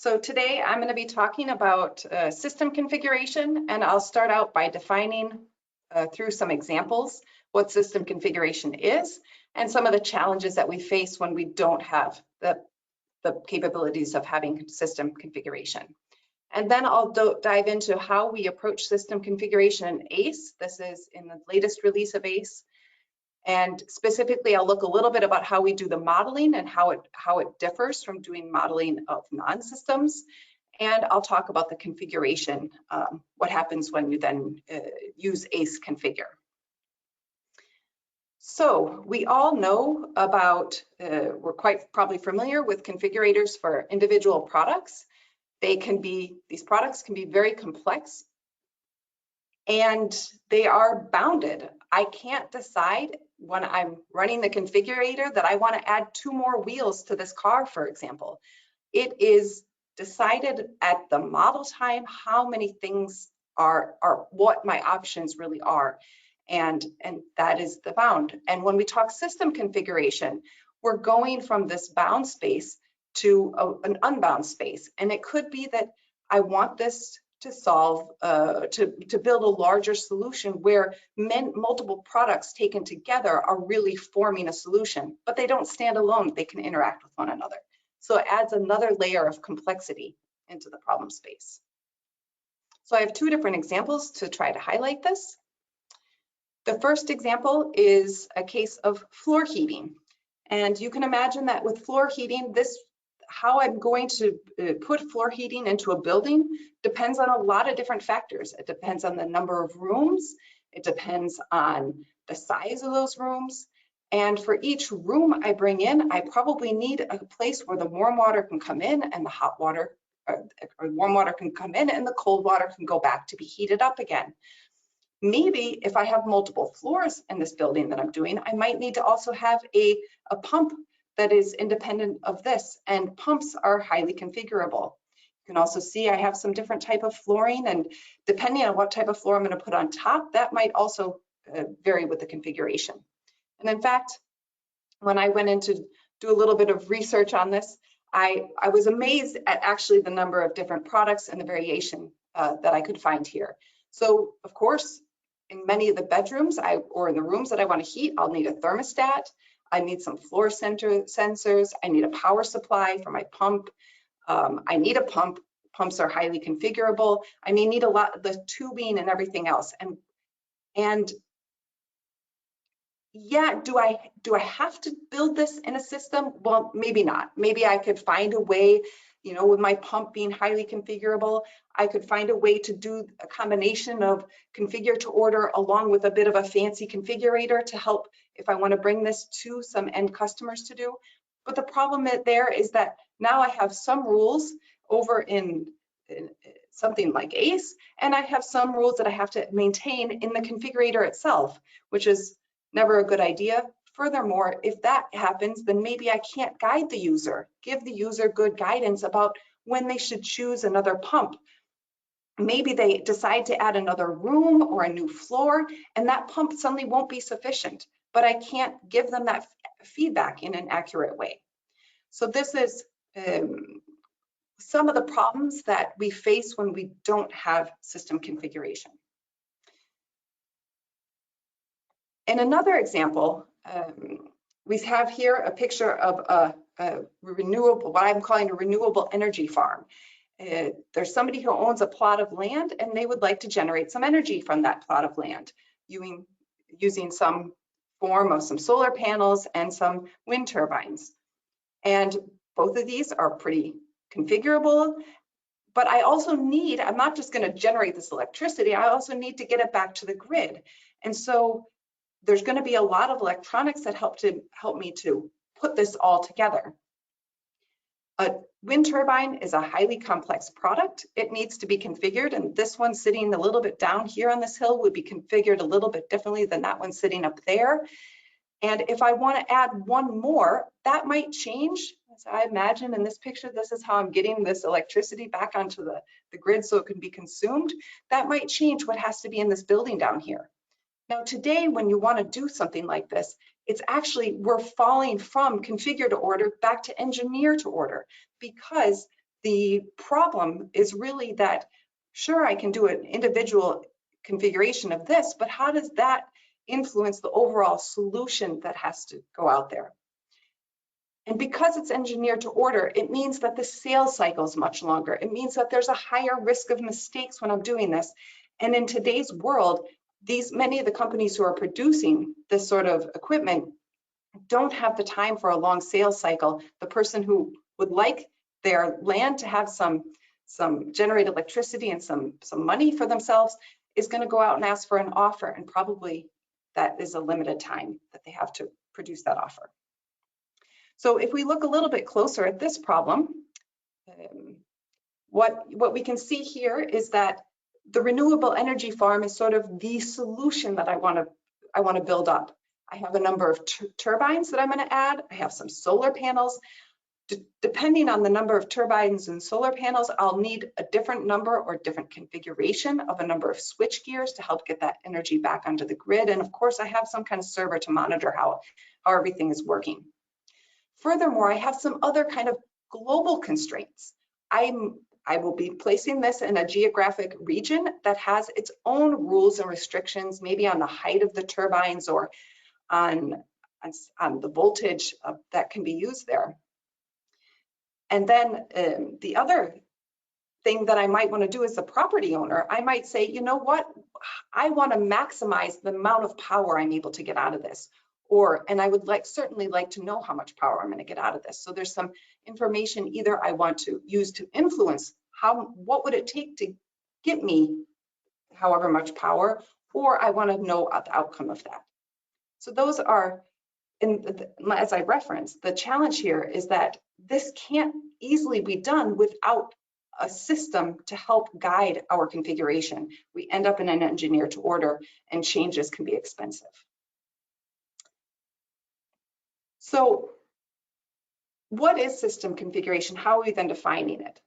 So today I'm going to be talking about system configuration, and I'll start out by defining through some examples what system configuration is and some of the challenges that we face when we don't have the capabilities of having system configuration. And then I'll dive into how we approach system configuration in ACE. This is in the latest release of ACE. And specifically, I'll look a little bit about how we do the modeling and how it differs from doing modeling of non-systems. And I'll talk about the configuration, what happens when you then use ACE configure. So we all know about, we're quite probably familiar with configurators for individual products. These products can be very complex and they are bounded. I can't decide when I'm running the configurator that I want to add 2 more wheels to this car, for example. It is decided at the model time how many things are what my options really are. And that is the bound. And when we talk system configuration, we're going from this bound space to an unbound space. And it could be that I want this to solve, to build a larger solution where multiple products taken together are really forming a solution, but they don't stand alone. They can interact with one another. So it adds another layer of complexity into the problem space. So I have 2 different examples to try to highlight this. The first example is a case of floor heating. And you can imagine that with floor heating, how I'm going to put floor heating into a building depends on a lot of different factors. It depends on the number of rooms. It depends on the size of those rooms. And for each room I bring in, I probably need a place where the warm water can come in and the hot water, or warm water can come in and the cold water can go back to be heated up again. Maybe if I have multiple floors in this building that I'm doing, I might need to also have a pump that is independent of this, and pumps are highly configurable. You can also see I have some different type of flooring, and depending on what type of floor I'm going to put on top, that might also vary with the configuration. And in fact, when I went in to do a little bit of research on this, I was amazed at actually the number of different products and the variation that I could find here. So of course, in many of the bedrooms or in the rooms that I want to heat, I'll need a thermostat. I need some floor sensors. I need a power supply for my pump. I need a pump. Pumps are highly configurable. I need a lot of the tubing and everything else. And yeah, do I have to build this in a system? Well, maybe not. Maybe I could find a way, you know, with my pump being highly configurable, I could find a way to do a combination of configure to order along with a bit of a fancy configurator to help if I want to bring this to some end customers to do. But the problem there is that now I have some rules over in something like ACE, and I have some rules that I have to maintain in the configurator itself, which is never a good idea. Furthermore, if that happens, then maybe I can't guide the user, give the user good guidance about when they should choose another pump. Maybe they decide to add another room or a new floor, and that pump suddenly won't be sufficient, but I can't give them that feedback in an accurate way. So this is some of the problems that we face when we don't have system configuration. In another example, we have here a picture of a renewable, what I'm calling a renewable energy farm. There's somebody who owns a plot of land and they would like to generate some energy from that plot of land using some form of some solar panels and some wind turbines. And both of these are pretty configurable, but I also need, I'm not just going to generate this electricity, I also need to get it back to the grid. And so there's going to be a lot of electronics that help me to put this all together. A wind turbine is a highly complex product. It needs to be configured, and this one sitting a little bit down here on this hill would be configured a little bit differently than that one sitting up there. And if I want to add one more, that might change. As I imagine in this picture, this is how I'm getting this electricity back onto the grid so it can be consumed. That might change what has to be in this building down here. Now today, when you want to do something like this, it's actually, we're falling from configure to order back to engineer to order, because The problem is really that, sure, I can do an individual configuration of this, but how does that influence the overall solution that has to go out there? And because it's engineered to order, it means that the sales cycle is much longer. It means that there's a higher risk of mistakes when I'm doing this. And in today's world, many of the companies who are producing this sort of equipment don't have the time for a long sales cycle. The person who would like their land to have some generate electricity and some money for themselves is going to go out and ask for an offer, and probably that is a limited time that they have to produce that offer. So if we look a little bit closer at this problem, what we can see here is that the renewable energy farm is sort of the solution that I want to build up. I have a number of turbines that I'm going to add. I have some solar panels. Depending on the number of turbines and solar panels, I'll need a different number or different configuration of a number of switch gears to help get that energy back onto the grid. And of course, I have some kind of server to monitor how everything is working. Furthermore, I have some other kind of global constraints. I will be placing this in a geographic region that has its own rules and restrictions, maybe on the height of the turbines or on the voltage that can be used there. And then the other thing that I might want to do as a property owner, I might say, you know what, I want to maximize the amount of power I'm able to get out of this. And I would certainly like to know how much power I'm going to get out of this. So there's some information either I want to use to influence what would it take to get me however much power, or I want to know the outcome of that. So those are, as I referenced, the challenge here is that this can't easily be done without a system to help guide our configuration. We end up in an engineer to order, and changes can be expensive. So what is system configuration? How are we then defining it?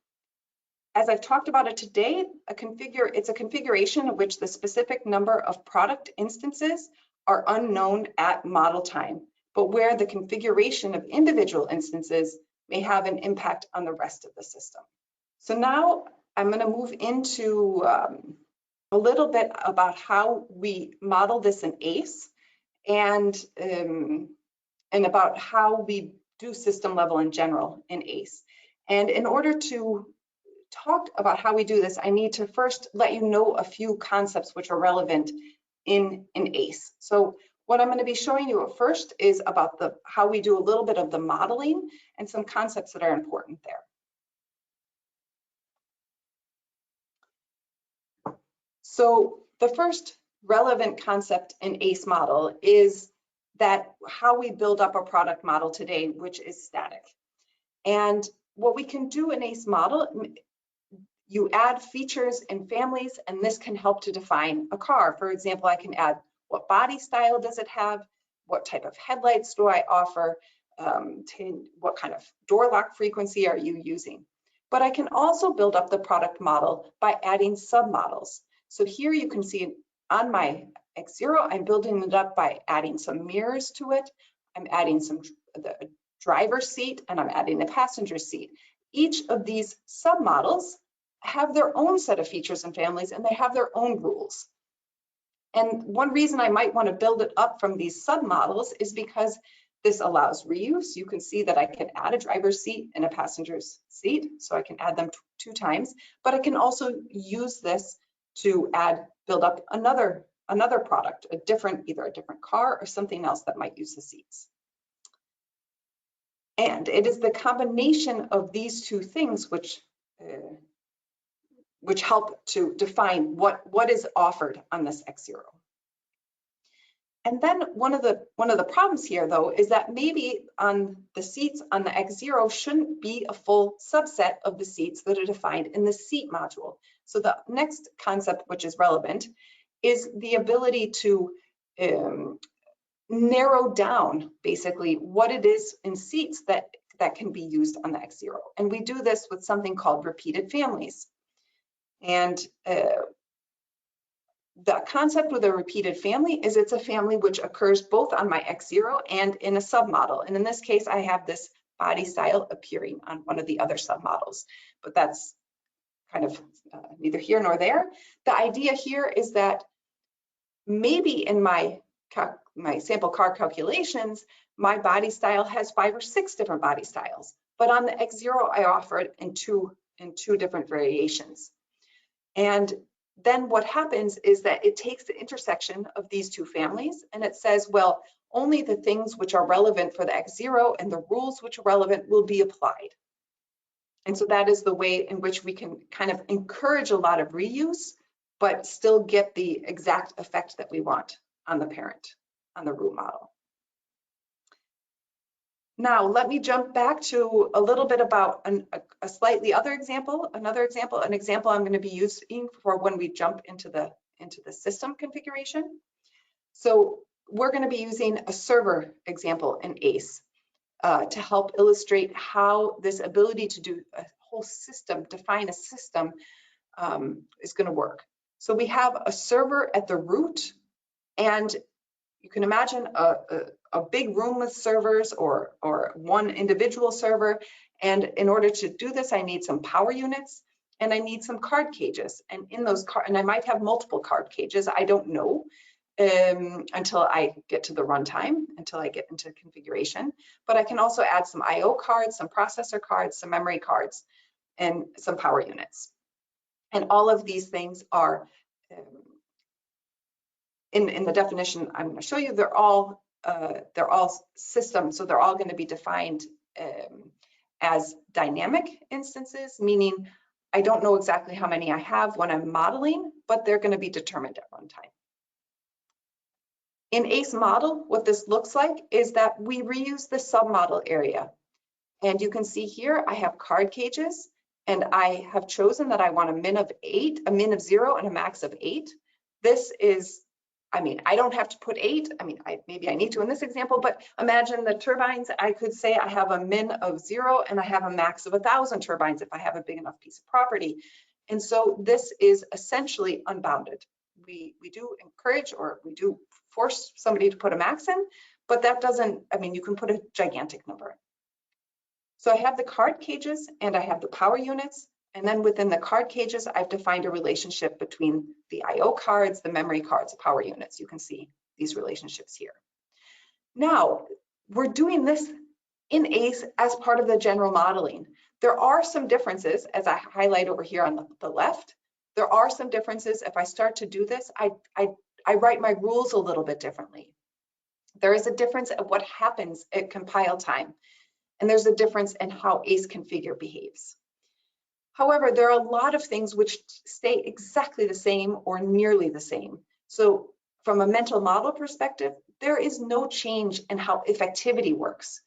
As I've talked about it today, it's a configuration in which the specific number of product instances are unknown at model time, but where the configuration of individual instances may have an impact on the rest of the system. So now I'm going to move into a little bit about how we model this in ACE and about how we do system level in general in ACE. And in order to talk about how we do this, I need to first let you know a few concepts which are relevant in ACE. So what I'm going to be showing you at first is about how we do a little bit of the modeling and some concepts that are important there. So the first relevant concept in ACE model is that how we build up a product model today, which is static. And what we can do in ACE model, you add features and families, and this can help to define a car. For example, I can add what body style does it have, what type of headlights do I offer, what kind of door lock frequency are you using. But I can also build up the product model by adding submodels. So here you can see on my X0, I'm building it up by adding some mirrors to it. I'm adding the driver's seat, and I'm adding a passenger seat. Each of these submodels have their own set of features and families, and they have their own rules. And one reason I might want to build it up from these submodels is because this allows reuse. You can see that I can add a driver's seat and a passenger's seat, so I can add them 2 times, but I can also use this to build up another product, either a different car or something else that might use the seats. And it is the combination of these 2 things which help to define what is offered on this X0. And then one of the problems here, though, is that maybe on the seats on the X0 shouldn't be a full subset of the seats that are defined in the seat module. So the next concept which is relevant is the ability to narrow down basically what it is in seats that can be used on the X0. And we do this with something called repeated families. And the concept with a repeated family is it's a family which occurs both on my X0 and in a submodel. And in this case, I have this body style appearing on one of the other submodels, but that's kind of neither here nor there. The idea here is that maybe in my sample car calculations, my body style has 5 or 6 different body styles, but on the X0, I offer it in two different variations. And then what happens is that it takes the intersection of these two families and it says, well, only the things which are relevant for the X0 and the rules which are relevant will be applied. And so that is the way in which we can kind of encourage a lot of reuse, but still get the exact effect that we want on the parent, on the root model. Now, let me jump back to a little bit about a slightly other example, an example I'm going to be using for when we jump into the system configuration. So we're going to be using a server example in ACE to help illustrate how this ability to do a whole system, define a system, is going to work. So we have a server at the root, and you can imagine a big room with servers or one individual server. And in order to do this, I need some power units and I need some card cages. And in those and I might have multiple card cages. I don't know until I get to the runtime, until I get into configuration. But I can also add some IO cards, some processor cards, some memory cards, and some power units. And all of these things are in the definition I'm going to show you. They're all systems, so they're all going to be defined as dynamic instances, meaning I don't know exactly how many I have when I'm modeling, but they're going to be determined at runtime. In ACE model, what this looks like is that we reuse the submodel area. And you can see here, I have card cages, and I have chosen that I want a min of 8, a min of 0, and a max of 8. This is, I mean, I don't have to put 8. I mean, maybe I need to in this example, but imagine the turbines. I could say I have a min of 0 and I have a max of 1,000 turbines if I have a big enough piece of property. And so this is essentially unbounded. We do encourage, or we do force somebody to put a max in, but that doesn't, I mean, you can put a gigantic number in. So I have the card cages and I have the power units. And then within the card cages, I've defined a relationship between the IO cards, the memory cards, the power units. You can see these relationships here. Now, we're doing this in ACE as part of the general modeling. There are some differences, as I highlight over here on the left. There are some differences. If I start to do this, I write my rules a little bit differently. There is a difference of what happens at compile time. And there's a difference in how ACE configure behaves. However, there are a lot of things which stay exactly the same or nearly the same. So from a mental model perspective, there is no change in how effectivity works.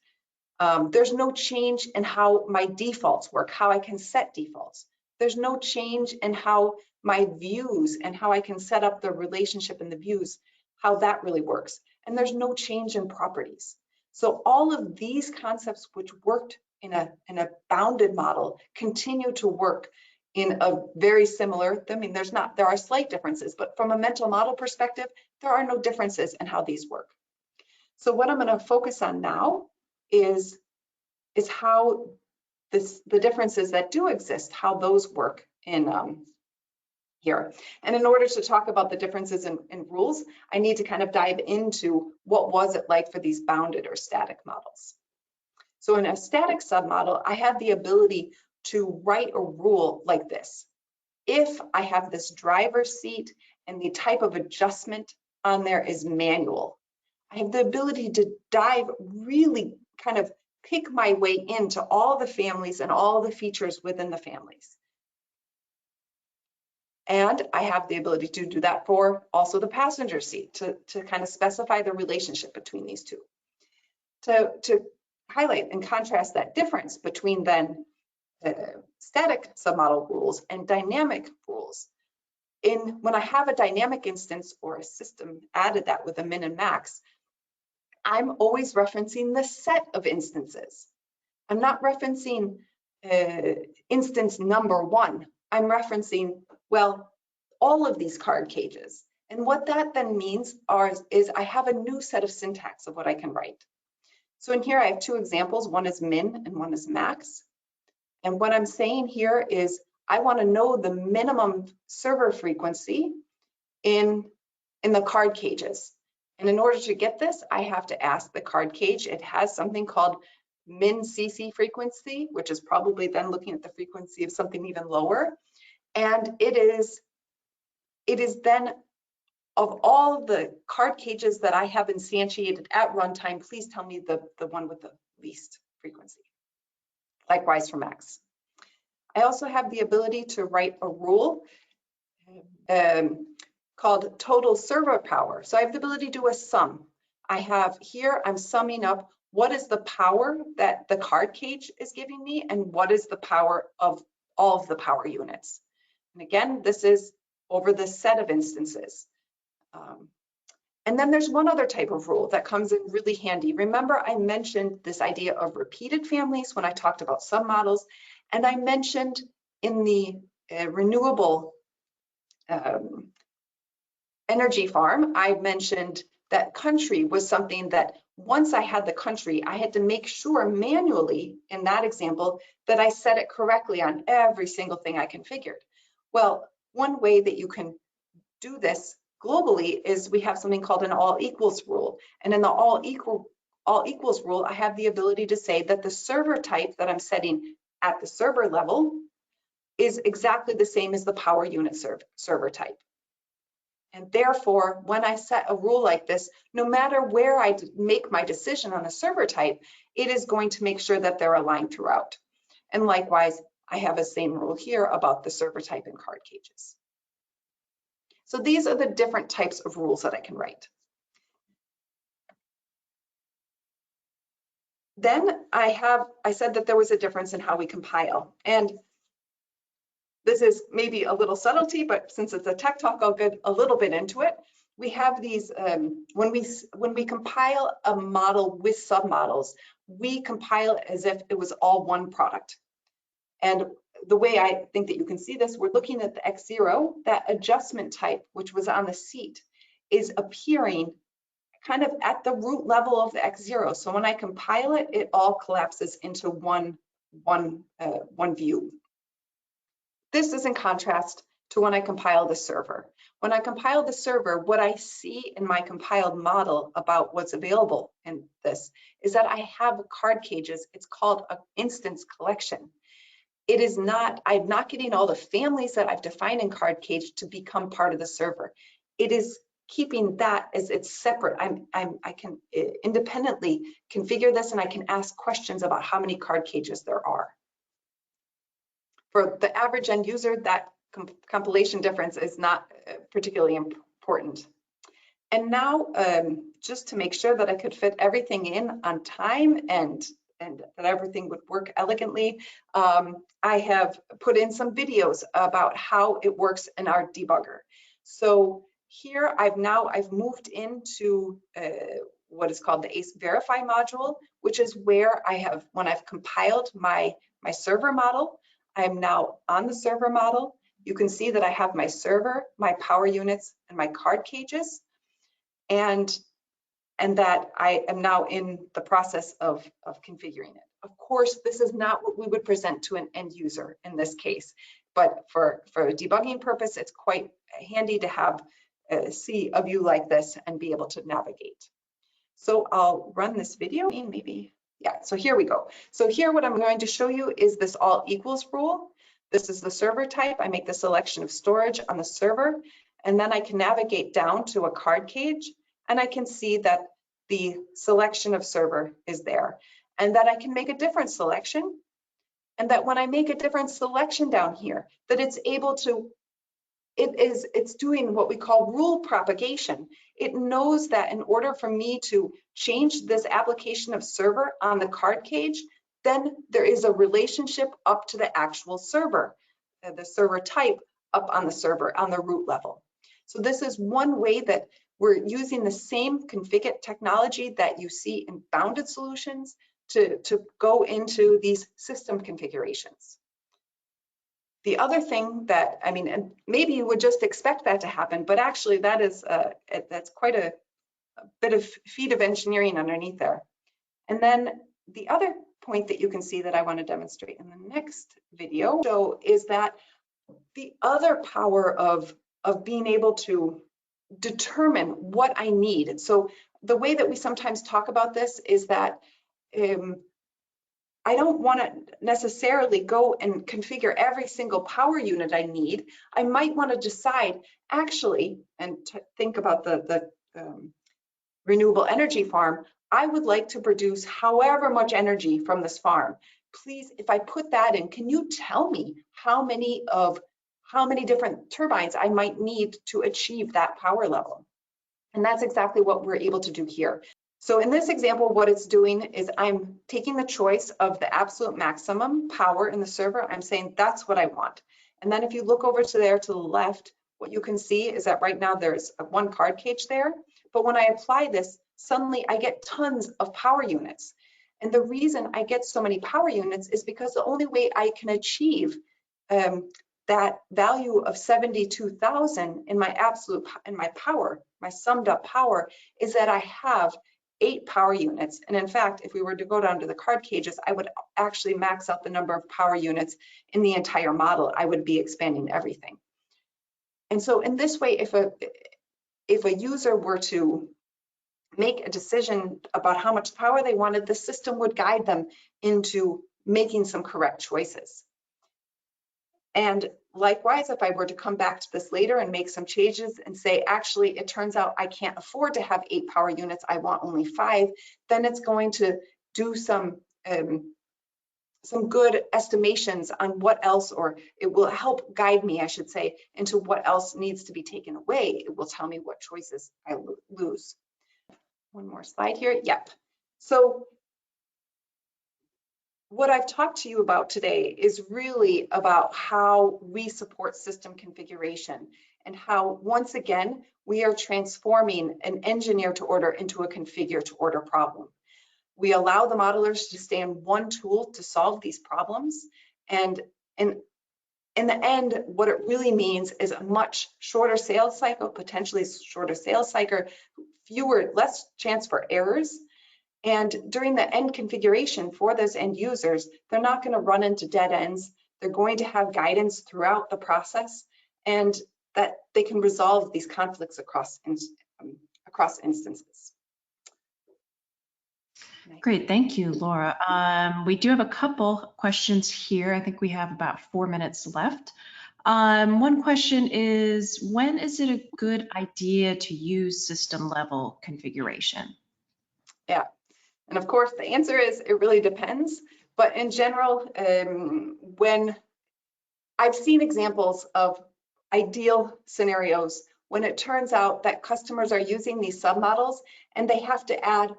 There's no change in how my defaults work, how I can set defaults. There's no change in how my views and how I can set up the relationship in the views, how that really works. And there's no change in properties. So all of these concepts which worked in a bounded model continue to work in a very similar, I mean, there are slight differences, but from a mental model perspective, there are no differences in how these work. So what I'm going to focus on now is how the differences that do exist, how those work in here. And in order to talk about the differences in rules, I need to kind of dive into what was it like for these bounded or static models. So in a static submodel, I have the ability to write a rule like this. If I have this driver's seat and the type of adjustment on there is manual, I have the ability to dive really kind of pick my way into all the families and all the features within the families. And I have the ability to do that for also the passenger seat to kind of specify the relationship between these two. To highlight and contrast that difference between then static submodel rules and dynamic rules. When I have a dynamic instance or a system added that with a min and max, I'm always referencing the set of instances. I'm not referencing instance number 1. I'm referencing, well, all of these card cages. And what that then means is I have a new set of syntax of what I can write. So in here I have two examples, one is min and one is max. And what I'm saying here is I want to know the minimum server frequency in the card cages. And in order to get this, I have to ask the card cage. It has something called min CC frequency, which is probably then looking at the frequency of something even lower. And it is then, of all the card cages that I have instantiated at runtime, please tell me the one with the least frequency. Likewise for max. I also have the ability to write a rule called total server power. So I have the ability to do a sum. I have here, I'm summing up what is the power that the card cage is giving me and what is the power of all of the power units. And again, this is over the set of instances. And then there's one other type of rule that comes in really handy. Remember, I mentioned this idea of repeated families when I talked about submodels, and I mentioned in the renewable energy farm, I mentioned that country was something that once I had the country, I had to make sure manually in that example that I set it correctly on every single thing I configured. Well, one way that you can do this globally is we have something called an all equals rule. And in the all equals rule, I have the ability to say that the server type that I'm setting at the server level is exactly the same as the power unit server type. And therefore, when I set a rule like this, no matter where I make my decision on the server type, it is going to make sure that they're aligned throughout. And likewise, I have a same rule here about the server type and card cages. So these are the different types of rules that I can write. Then I said that there was a difference in how we compile. And this is maybe a little subtlety, but since it's a tech talk, I'll get a little bit into it. We have these, when we compile a model with submodels, we compile as if it was all one product. And the way I think that you can see this, we're looking at the X0, that adjustment type, which was on the seat, is appearing kind of at the root level of the X0. So when I compile it, it all collapses into one view. This is in contrast to when I compile the server. When I compile the server, what I see in my compiled model about what's available in this is that I have card cages. It's called an instance collection. It is not, I'm not getting all the families that I've defined in card cage to become part of the server. It is keeping that as it's separate. I can independently configure this, and I can ask questions about how many card cages there are. For the average end user, that compilation difference is not particularly important. And now, just to make sure that I could fit everything in on time and that everything would work elegantly, I have put in some videos about how it works in our debugger. So here I've moved into what is called the Ace Verify module, which is where when I've compiled my server model, I'm now on the server model. You can see that I have my server, my power units, and my card cages, and that I am now in the process of configuring it. Of course, this is not what we would present to an end user in this case, but for a debugging purpose, it's quite handy to have see a view like this and be able to navigate. So I'll run this video, maybe. Yeah, so here we go. So here what I'm going to show you is this all equals rule. This is the server type. I make the selection of storage on the server, and then I can navigate down to a card cage, and I can see that the selection of server is there, and that I can make a different selection, and that when I make a different selection down here, that it's able to, it's doing what we call rule propagation. It knows that in order for me to change this application of server on the card cage, then there is a relationship up to the actual server, the server type up on the server on the root level. So this is one way that we're using the same Configit technology that you see in bounded solutions to go into these system configurations. The other thing that, I mean, and maybe you would just expect that to happen, but actually that is, that's quite a bit of feat of engineering underneath there. And then the other point that you can see that I want to demonstrate in the next video is that the other power of being able to determine what I need. So the way that we sometimes talk about this is that I don't want to necessarily go and configure every single power unit I need. I might want to decide actually, and think about the renewable energy farm, I would like to produce however much energy from this farm. Please, if I put that in, can you tell me how many different turbines I might need to achieve that power level? And that's exactly what we're able to do here. So in this example, what it's doing is I'm taking the choice of the absolute maximum power in the server. I'm saying that's what I want. And then if you look over to there to the left, what you can see is that right now there's one card cage there. But when I apply this, suddenly I get tons of power units. And the reason I get so many power units is because the only way I can achieve that value of 72,000 in my power, my summed up power, is that I have 8 power units. And in fact, if we were to go down to the card cages, I would actually max out the number of power units in the entire model. I would be expanding everything. And so in this way, if a user were to make a decision about how much power they wanted, the system would guide them into making some correct choices. And likewise, if I were to come back to this later and make some changes and say, actually, it turns out I can't afford to have 8 power units, I want only 5, then it's going to do some good estimations on what else, or it will help guide me, I should say, into what else needs to be taken away. It will tell me what choices I lose. One more slide here. Yep. So what I've talked to you about today is really about how we support system configuration and how, once again, we are transforming an engineer to order into a configure to order problem. We allow the modelers to stay in one tool to solve these problems. And in the end, what it really means is a much shorter sales cycle, potentially shorter sales cycle, less chance for errors. And during the end configuration for those end users, they're not going to run into dead ends. They're going to have guidance throughout the process, and that they can resolve these conflicts across instances. Great, thank you, Laura. We do have a couple questions here. I think we have about 4 minutes left. One question is, when is it a good idea to use system level configuration? Yeah. And of course, the answer is it really depends. But in general, when I've seen examples of ideal scenarios when it turns out that customers are using these submodels and they have to add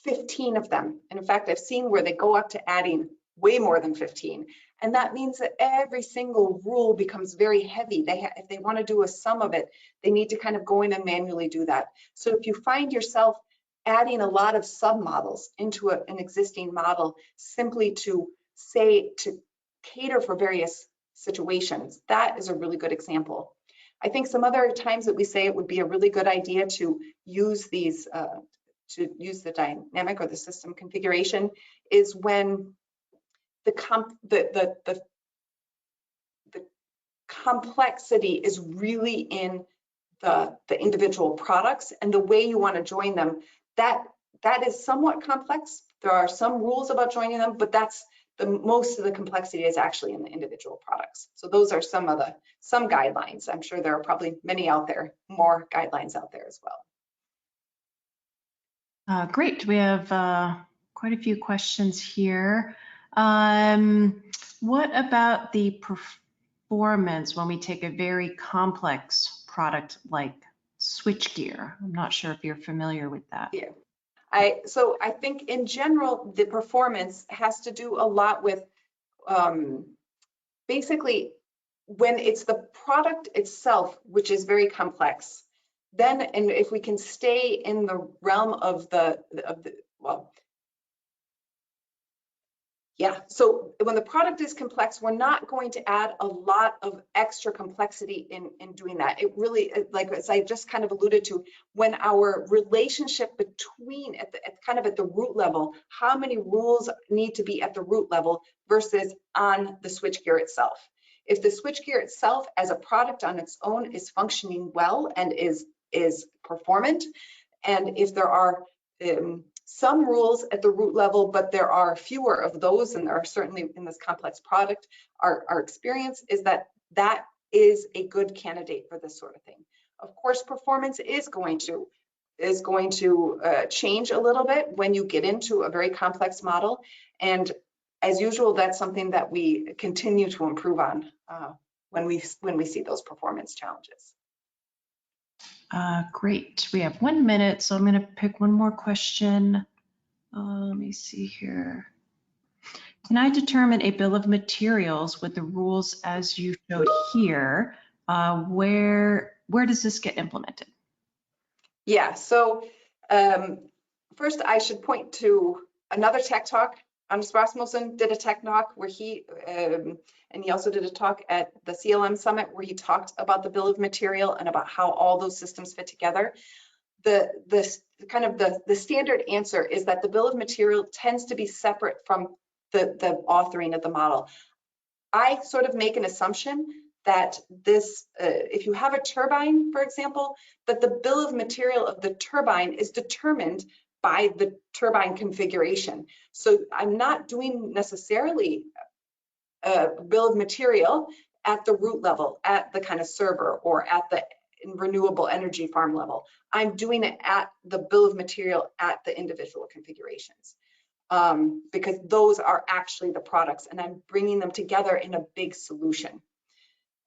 15 of them. And in fact, I've seen where they go up to adding way more than 15. And that means that every single rule becomes very heavy. If they want to do a sum of it, they need to kind of go in and manually do that. So if you find yourself adding a lot of submodels into an existing model simply to cater for various situations, that is a really good example. I think some other times that we say it would be a really good idea to use these, to use the dynamic or the system configuration is when the complexity is really in the individual products and the way you want to join them. That is somewhat complex. There are some rules about joining them, but that's most of the complexity is actually in the individual products. So those are some guidelines. I'm sure there are probably many out there, more guidelines out there as well. Great, we have quite a few questions here. What about the performance when we take a very complex product like switchgear? I'm not sure if you're familiar with that. Yeah. So I think in general, the performance has to do a lot with basically when it's the product itself, which is very complex, then, and if we can stay in the realm of Yeah, so when the product is complex, we're not going to add a lot of extra complexity in doing that. It really, like as I just kind of alluded to, when our relationship between at the root level, how many rules need to be at the root level versus on the switchgear itself. If the switchgear itself as a product on its own is functioning well and is performant, and if there are some rules at the root level, but there are fewer of those, and there are certainly in this complex product, our experience is that that is a good candidate for this sort of thing. Of course, performance is going to change a little bit when you get into a very complex model, and as usual, that's something that we continue to improve on when we see those performance challenges. Great. We have 1 minute, so I'm going to pick one more question. Let me see here. Can I determine a bill of materials with the rules as you showed here? Where does this get implemented? Yeah, so first I should point to another tech talk. Anders Rasmussen did a tech talk where and he also did a talk at the CLM Summit where he talked about the bill of material and about how all those systems fit together. The standard answer is that the bill of material tends to be separate from the authoring of the model. I sort of make an assumption that this, if you have a turbine, for example, that the bill of material of the turbine is determined by the turbine configuration. So I'm not doing necessarily a bill of material at the root level, at the kind of server or at the renewable energy farm level. I'm doing it at the bill of material at the individual configurations because those are actually the products and I'm bringing them together in a big solution.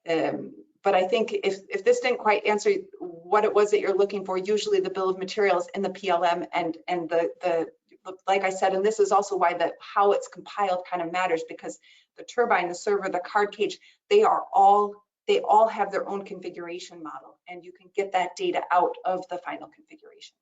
But I think if this didn't quite answer what it was that you're looking for, usually the bill of materials in the PLM and the like I said, and this is also why how it's compiled kind of matters because the turbine, the server, the card cage, they all have their own configuration model and you can get that data out of the final configuration.